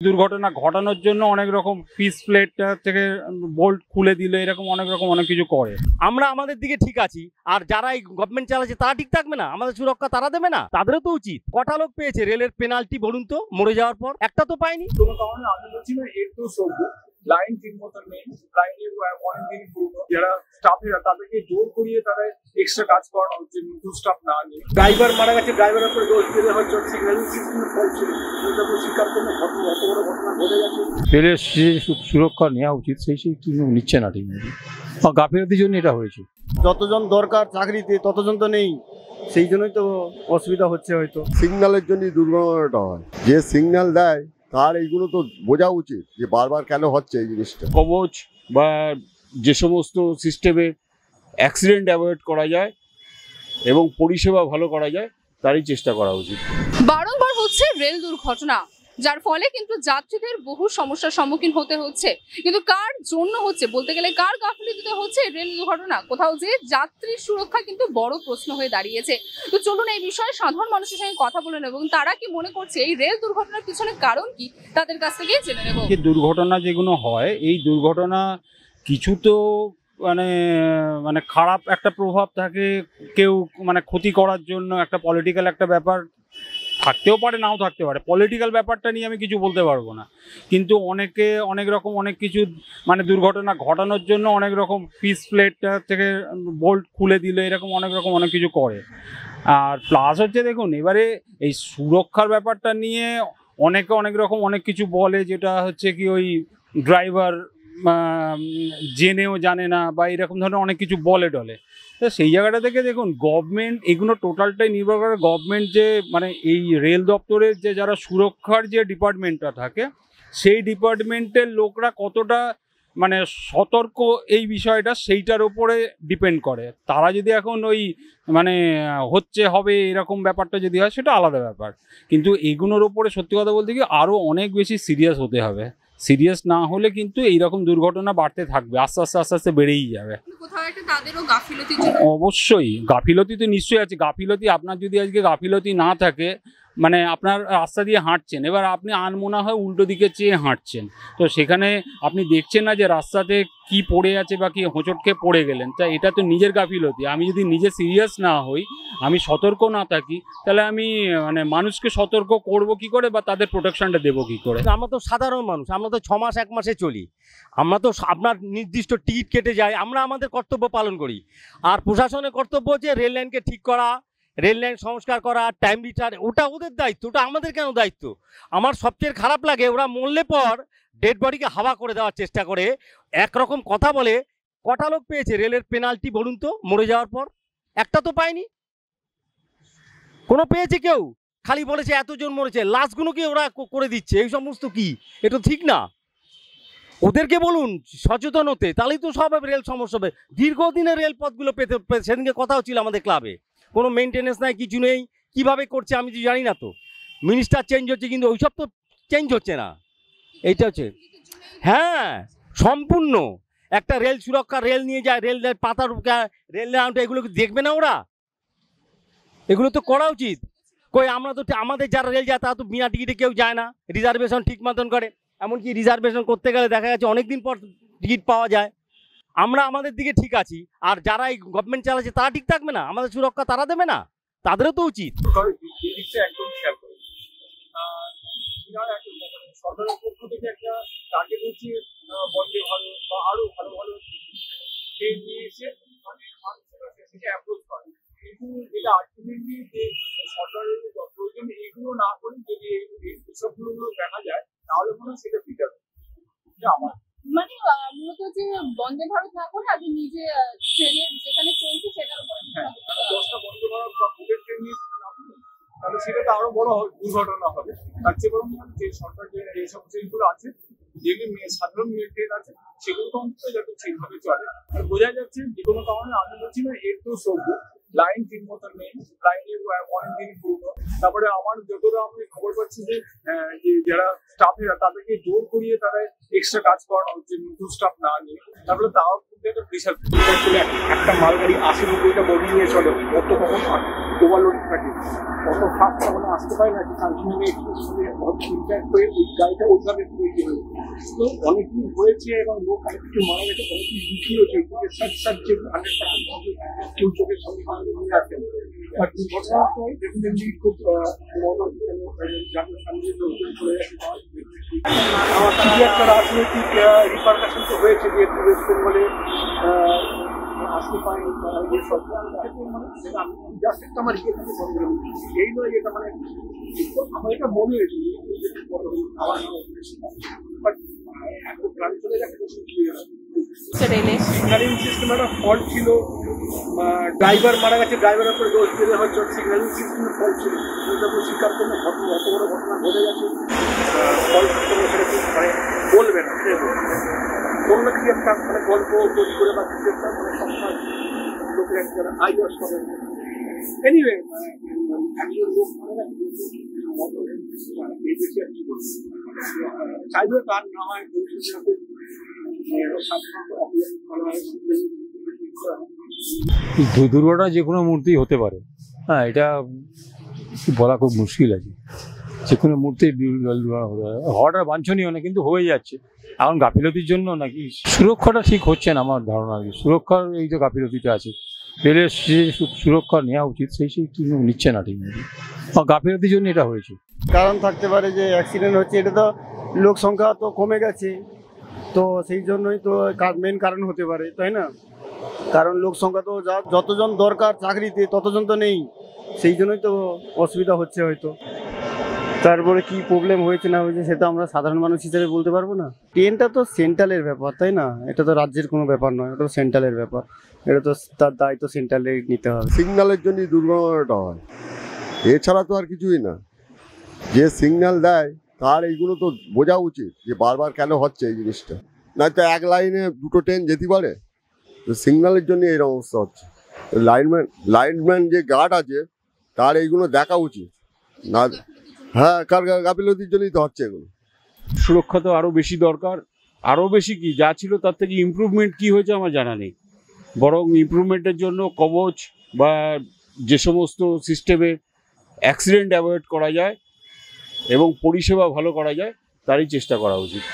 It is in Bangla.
দুর্ঘটনা ঘটানোর জন্য অনেক রকম পিস প্লেট থেকে বোল্ট খুলে দিলে এরকম অনেক রকম অনেক কিছু করে। আমরা আমাদের দিকে ঠিক আছি, আর যারা এই গভর্নমেন্ট চালাচ্ছে তারা ঠিক থাকবে না? আমাদের সুরক্ষা তারা দেবে না? তাদেরও তো উচিত। কটা লোক পেয়েছে রেলের পেনাল্টি বলুন তো মরে যাওয়ার পর? একটা তো পায়নি। কোনো কারণে আমি বলছি না একটু সভ্য লাইন ঠিক মতো নেই, লাইনের অনেকদিন পুরনো, যারা স্টাফেরা তাদেরকে জোর করিয়ে তারা এক্সট্রা কাজ করানো হচ্ছে, নতুন স্টাফ না নিয়ে। ড্রাইভার মারা গেছে, ড্রাইভারের উপরে দোষ দিলে হয়তো সিগন্যালিং সিস্টেমের ফল্ট ছিল, স্বীকার করলে ঘটনা এত বড় ঘটনা ঘটে গেছে। রেলের সুরক্ষা নেওয়া উচিত, সেই নিচ্ছে না ঠিক মতো, গাফিলতির জন্য এটা হয়েছে। যতজন দরকার চাকরিতে ততজন তো নেই, সেই জন্যই তো অসুবিধা হচ্ছে। হয়তো সিগন্যালের জন্য দুর্ঘটনাটা হয়, যে সিগন্যাল দেয় তার এইগুলো তো বোঝা উচিত যে বারবার কেন হচ্ছে এই জিনিসটা। কবচ বা যে সমস্ত সিস্টেমে অ্যাক্সিডেন্ট অ্যাভয়েড করা যায় এবং পরিষেবা ভালো করা যায় তারই চেষ্টা করা উচিত। বারংবার হচ্ছে রেল দুর্ঘটনা, যার ফলে কিন্তু যাত্রীদের বহু সমস্যার সম্মুখীন হতে হচ্ছে। কিন্তু কার জন্য হচ্ছে বলতে গেলে, কার গাফিলতিতে হচ্ছে রেল দুর্ঘটনা? কোথাও যে যাত্রী সুরক্ষা কিন্তু বড় প্রশ্ন হয়ে দাঁড়িয়েছে। তো চলুন এই বিষয়ে সাধারণ মানুষের সঙ্গে কথা বলে নেব এবং তারা কি মনে করছে এই রেল দুর্ঘটনার পিছনে কারণ কি তাদের কাছ থেকে জেনে নেব। যে দুর্ঘটনা যেগুলো হয়, এই দুর্ঘটনা কিছু তো মানে মানে খারাপ একটা প্রভাব থাকে, কেউ মানে ক্ষতি করার জন্য একটা পলিটিক্যাল একটা ব্যাপার থাকতেও পারে, নাও থাকতে পারে। পলিটিক্যাল ব্যাপারটা নিয়ে আমি কিছু বলতে পারবো না, কিন্তু অনেকে অনেক রকম অনেক কিছু মানে দুর্ঘটনা ঘটানোর জন্য অনেক রকম পিস প্লেট থেকে বোল্ট খুলে দিলে এরকম অনেক রকম অনেক কিছু করে। আর প্লাস হচ্ছে দেখুন, এবারে এই সুরক্ষার ব্যাপারটা নিয়ে অনেকে অনেক রকম অনেক কিছু বলে, যেটা হচ্ছে কি ওই ড্রাইভার জেনেও জানে না বা এরকম ধরনের অনেক কিছু বলে টলে। তো সেই জায়গাটা থেকে দেখুন, গভর্নমেন্ট এগুলো টোটালটাই নির্ভর করে গভর্নমেন্ট যে মানে এই রেল দপ্তরের যে যারা সুরক্ষার যে ডিপার্টমেন্টটা থাকে, সেই ডিপার্টমেন্টের লোকরা কতটা মানে সতর্ক এই বিষয়টা, সেইটার উপরে ডিপেন্ড করে। তারা যদি এখন ওই মানে হচ্ছে হবে এরকম ব্যাপারটা যদি হয়, সেটা আলাদা ব্যাপার। কিন্তু এগুলোর উপরে সত্যি কথা বলতে কি আরও অনেক বেশি সিরিয়াস হতে হবে। সিরিয়াস না হলে কিন্তু এইরকম দুর্ঘটনা বাড়তে থাকবে, আস্তে আস্তে আস্তে আস্তে বেড়েই যাবে। অবশ্যই গাফিলতি তো নিশ্চয়ই আছে। গাফিলতি, আপনার যদি আজকে গাফিলতি না থাকে, মানে আপনার রাস্তা দিয়ে হাঁটছেন, এবার আপনি আনমনা হয় উল্টো দিকে চেয়ে হাঁটছেন, তো সেখানে আপনি দেখছেন না যে রাস্তাতে কি পড়ে আছে বা কি হোঁচট খেয়ে পড়ে গেলেন, তা এটা তো নিজের গাফিলতি। আমি যদি নিজে সিরিয়াস না হই, আমি সতর্ক না থাকি, তাহলে আমি মানে মানুষকে সতর্ক করব কি করে বা তাদের প্রোটেকশনটা দেবো কি করে? আমরা তো সাধারণ মানুষ, আমরা তো 6 মাস 1 মাসে চলি, আমরা তো আপনার নির্দিষ্ট টিকিট কেটে যাই, আমরা আমাদের কর্তব্য পালন করি। আর প্রশাসনের কর্তব্য হচ্ছে রেল লাইনকে ঠিক করা, রেল লাইন সংস্কার করা, টাইম রিটার্ন, ওটা ওদের দায়িত্ব, ওটা আমাদের কেন দায়িত্ব? আমার সবচেয়ে খারাপ লাগে ওরা মরলে পর ডেড বডিকে হাওয়া করে দেওয়ার চেষ্টা করে, একরকম কথা বলে। কটা লোক পেয়েছে রেলের পেনাল্টি বলুন তো মরে যাওয়ার পর? একটা তো পায়নি। কোনো পেয়েছে কেউ? খালি বলেছে এতজন মরেছে, লাশগুলো কি ওরা করে দিচ্ছে, এই সমস্ত কি? এটা ঠিক না। ওদেরকে বলুন সচেতন হতে, তাহলেই তো সব রেল সমস্যা হবে। দীর্ঘদিনের রেলপথগুলো পেতে, সেদিনকে কথা হচ্ছিল আমাদের ক্লাবে, কোনো মেনটেনেন্স নাই, কিছু নেই। কিভাবে করছে আমি তো জানি না। তো মিনিস্টার চেঞ্জ হচ্ছে কিন্তু ওইসব তো চেঞ্জ হচ্ছে না। এইটা হচ্ছে হ্যাঁ সম্পূর্ণ একটা রেল সুরক্ষা, রেল নিয়ে যায়, রেল পাতার রেল লাইনটা, এগুলো দেখবে না ওরা? এগুলো তো করা উচিত। কই আমরা তো আমাদের যারা রেল যায় তারা তো বিনা টিকিটে কেউ যায় না, রিজার্ভেশন ঠিক মতন করে। এমনকি রিজার্ভেশন করতে গেলে দেখা গেছে অনেকদিন পর টিকিট পাওয়া যায়। আমরা আমাদের দিকে ঠিক আছি, আর যারা এই গভর্নমেন্ট চালাচ্ছে তারা ঠিক থাকবে না? আমাদের সুরক্ষা তারা দেবে না? তাদেরও তো উচিত। একদম খেয়াল করে সরকারের পক্ষ থেকে একটা টার্গেট হচ্ছে বন্দে ভারত বা আরো ভালো ভালো ট্রেন নিয়ে এসে মানে মানুষের কাছে থেকে অ্যাপ্রোচ করে। কিন্তু এটা আলটিমেটলি যে সরকারের প্রয়োজন, এগুলো না করে যদি এইসবগুলো দেখা যায় তাহলে মনে হয় সেটা বিটার। আমার মানে মূলত যে বন্দে ভারত না করে আগে নিজে ট্রেনের যেখানে চলছে সেটার উপর 10টা বন্দে ভারত বা বুলেট ট্রেন নিয়ে তাহলে সেটা তো আরো বড় দুর্ঘটনা হবে। তার চেয়ে বরং যে সরকার যেসব ট্রেনগুলো আছে, যেগুলি সাধারণ ট্রেন আছে, সেগুলো তো অন্তত যাতে ঠিকভাবে চলে। আর বোঝা যাচ্ছে যে কোনো কারণে আমি বলছি না একটু সভ্য লাইন ঠিক মতো নেই, লাইনের অনেকদিন পুরনো। তারপরে আমার যতটা আমি খবর পাচ্ছি যে যারা স্টাফেরা তাদেরকে জোর করিয়ে তারা এক্সট্রা কাজ করানো হচ্ছে, নতুন স্টাফ না নিয়ে। তারপরে তাও একটা বিশাল একটা মালগাড়ি 80-90টা বডি নিয়ে চলে, কত কখন ওভারলোড থাকে, কত ফাস্ট কখনো আসতে পারে না, তার জন্য একটু ইম্প্যাক্ট হয়ে ওই গাড়িটা ওইভাবে তৈরি হয়েছে। তো অনেকদিন হয়েছে এবং লোক অনেক কিছু মারা গেছে, অনেক কিছু বিক্রি হয়েছে, সাত যে 100% হবে কেউ চোখের সামনে মারা নিয়ে আসেন। আর দুর্ঘটনা তো ডেফিনেটলি খুব জাতির সামনে লোকজন চলে যাচ্ছে। একটা রাজনৈতিক রিপারকাশন তো হয়েছে যে ওয়েস্ট বেঙ্গলে আসতে পারে জাস্ট একটা আমার ইয়ে থেকে বন্ধ করে এই নয়, যেটা মানে আমার এটা মনে হয়েছে বাট এত প্রাণ চলে গেছে সিগন্যালিং সিস্টেম একটা ফল্ট ছিল, ড্রাইভার মারা গেছে, ড্রাইভারের উপরে দোষ দিলে হয়তো সিগন্যালিং সিস্টেমের ফল্ট ছিল, সেটা তো স্বীকার করলে ঘটনা অত বড় ঘটনা ঘটে গেছে, ফল্ট সিস্টেম সেটা মানে বলবে না, সে বললে কি একটা মানে গল্প তৈরি করে বা কিছু একটা মানে সবসময় লোকের একটা আইডিয়া হবে। এনিওয়ে একজন লোক মানে না এই বেশি আর কি বলবো, চাইবে তার না হয় ভবিষ্যতে দুর্ঘটনা যে কোনো মুহূর্তেই হতে পারে। হ্যাঁ, এটা বলা খুব মুশকিল আছে, যে কোনো মুহূর্তেই দুর্ঘটনা হতে পারে, হওয়াটা বাঞ্ছনীয় না, কিন্তু হয়ে যাচ্ছে। এখন গাফিলতির জন্য নাকি সুরক্ষাটা ঠিক হচ্ছে না আমার ধারণা আর কি। সুরক্ষার এই যে গাফিলতিটা আছে, রেলের যে সুরক্ষা নেওয়া উচিত সেই কিন্তু নিচ্ছে না ঠিক মতো, গাফিলতির জন্য এটা হয়েছে। কারণ থাকতে পারে যে অ্যাক্সিডেন্ট হচ্ছে, এটা তো লোক সংখ্যা তো কমে গেছে, তো সেই জন্যই তো মেন কারণ হতে পারে, তাই না? কারণ লোক সংখ্যা তো যতজন দরকার চাকরিতে ততজন তো নেই, সেই জন্যই তো অসুবিধা হচ্ছে হয়তো। তারপরে কি প্রবলেম হয়েছে না হয়েছে সেটা আমরা সাধারণ মানুষ হিসেবে বলতে পারবো না। ট্রেনটা তো সেন্ট্রালের ব্যাপার, তাই না? এটা তো রাজ্যের কোনো ব্যাপার নয়, এটা তো সেন্ট্রালের ব্যাপার, এটা তো তার দায়িত্ব সেন্ট্রালে নিতে হবে। সিগন্যালের জন্যই দুর্ঘটনাটা হয়, এছাড়া তো আর কিছুই না। যে সিগন্যাল দেয় তার এইগুলো তো বোঝা উচিত যে বারবার কেন হচ্ছে এই জিনিসটা, নয়তো এক লাইনে দুটো ট্রেন যেতে পারে। তো সিগন্যালের জন্য এই অবস্থা হচ্ছে। লাইনম্যান যে গার্ড আছে তার এইগুলো দেখা উচিত না। হ্যাঁ, কার গাফিলতির জন্যই তো হচ্ছে এগুলো। সুরক্ষা তো আরও বেশি দরকার, আরও বেশি কি যা ছিল তার থেকে ইমপ্রুভমেন্ট কি হয়েছে আমার জানা নেই, বরং ইমপ্রুভমেন্টের জন্য কবচ বা যে সমস্ত সিস্টেমে অ্যাক্সিডেন্ট অ্যাভয়েড করা যায় এবং পরিষেবা ভালো করা যায় তারই চেষ্টা করা উচিত।